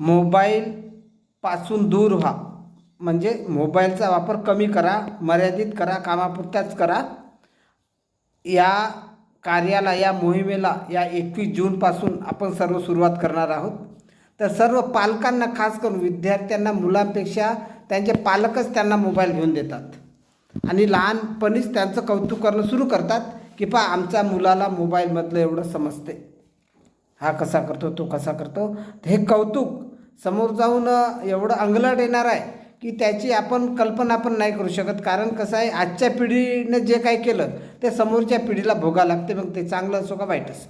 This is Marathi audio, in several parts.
मोबाईलपासून दूर व्हा, म्हणजे मोबाईलचा वापर कमी करा, मर्यादित करा, कामापुरताच करा. या कार्याला, या मोहिमेला या 21 जूनपासून आपण सर्व सुरुवात करणार आहोत. तर सर्व पालकांना, खास करून विद्यार्थ्यांना, मुलांपेक्षा त्यांचे पालकच त्यांना मोबाईल घेऊन देतात आणि लहानपणीच त्यांचं कौतुक करणं सुरू करतात की पहा आमच्या मुलाला मोबाईलमधलं एवढं समजते, हा कसा करतो, तो कसा करतो. हे कौतुक समोर जाऊन एवढं अंगलट येणार आहे की त्याची आपण कल्पना पण नाही करू शकत. कारण कसं आहे, आजच्या पिढीने जे काही केलं ते समोरच्या पिढीला भोगा लागते, मग ते चांगलं असो का वाईट असो.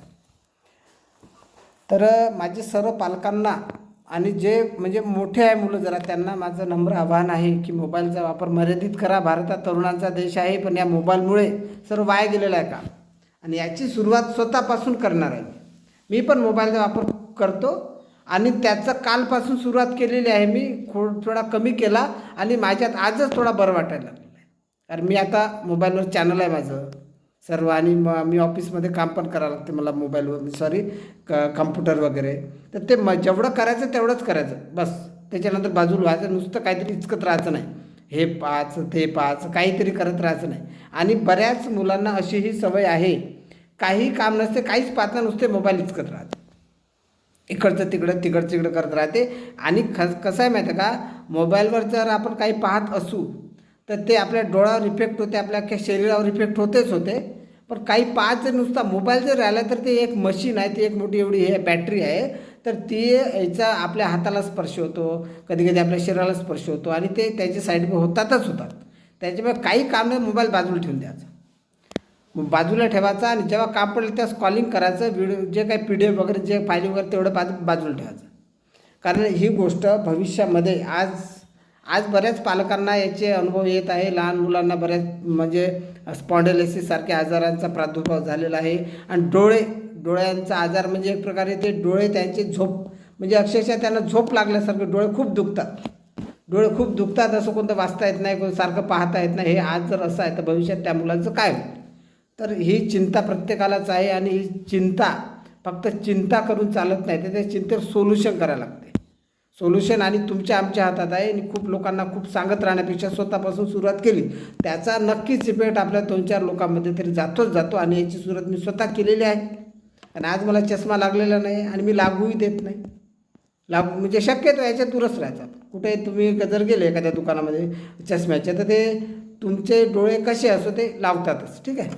तर माझे सर्व पालकांना आणि जे म्हणजे मोठे आहे मुलं जरा, त्यांना माझं नम्र आवाहन आहे की मोबाईलचा वापर मर्यादित करा. भारतात तरुणांचा देश आहे, पण या मोबाईलमुळे सर्व वाया गेलेलं आहे काम, आणि याची सुरुवात स्वतःपासून करणार आहे. मी पण मोबाईलचा वापर करतो आणि त्याचं कालपासून सुरुवात केलेली आहे. मी थोडा कमी केला आणि माझ्यात आजच थोडा बरं वाटायला लागलं आहे. कारण मी आता मोबाईलवर चॅनल आहे माझं सर्व, आणि मी ऑफिसमध्ये काम पण करावं लागते मला मोबाईलवर, कम्प्युटर वगैरे. तर ते जेवढं करायचं तेवढंच करायचं बस, त्याच्यानंतर बाजूला व्हायचं, नुसतं काहीतरी इचकत राहायचं नाही, हे पाच ते पाच काहीतरी करत राहायचं नाही. आणि बऱ्याच मुलांना अशी ही सवय आहे, काही काम नसते, काहीच पाहत नाही, नुसते मोबाईल इचकत राहते, इकडचं तिकडं तिकडचं तिकडं करत राहते. आणि कसं आहे माहिती आहे का, मोबाईलवर जर आपण काही पाहत असू तर ते आपल्या डोळ्यावर इफेक्ट होते, आपल्या शरीरावर इफेक्ट होतेच होते. पण काही पाहत जर नुसता मोबाईल जर राहिला तर ते एक मशीन आहे, ती एक मोठी एवढी हे बॅटरी आहे, तर ती याचा आपल्या हाताला स्पर्श होतो, कधी कधी आपल्या शरीराला स्पर्श होतो, आणि ते त्याचे साईड होतातच होतात. त्याच्यामुळे काही काम नाही, मोबाईल बाजूला ठेवून द्यायचा, बाजूला ठेवायचा, आणि जेव्हा काम पडेल त्या स्कॉलिंग करायचं, व्हिडिओ जे काही PDF वगैरे जे फाईल वगैरे तेवढं बाजूला ठेवायचं. कारण ही गोष्ट भविष्यामध्ये आज बऱ्याच पालकांना याचे अनुभव येत आहे. लहान मुलांना बऱ्याच म्हणजे स्पॉन्डिलायसिस सारख्या आजारांचा प्रादुर्भाव झालेला आहे. आणि डोळ्यांचा आजार म्हणजे एक प्रकारे ते डोळे त्यांचे झोप म्हणजे अक्षरशः त्यांना झोप लागल्यासारखे डोळे खूप दुखतात, असं कोणतं वाचता येत नाही, कोण सारखं पाहता येत नाही. हे आज जर असं आहे तर भविष्यात त्या मुलांचं काय होईल. तर ही चिंता प्रत्येकालाच आहे, आणि ही चिंता फक्त चिंता करून चालत नाही, तर त्या चिंतेवर सोल्युशन करायला लागते. सोल्युशन आणि तुमच्या आमच्या हातात आहे. आणि खूप लोकांना खूप सांगत राहण्यापेक्षा स्वतःपासून सुरुवात केली, त्याचा नक्कीच इफेक्ट आपल्या 2-4 लोकांमध्ये तरी जातो. आणि याची सुरुवात मी स्वतः केलेली आहे. आणि आज मला चष्मा लागलेला नाही आणि मी लागूही देत नाही. म्हणजे शक्यतो याच्या दूरच राहायचं. कुठे तुम्ही जर गेले एखाद्या दुकानामध्ये चष्म्याचे, तर ते तुमचे डोळे कसे असो ते लावतातच, ठीक आहे.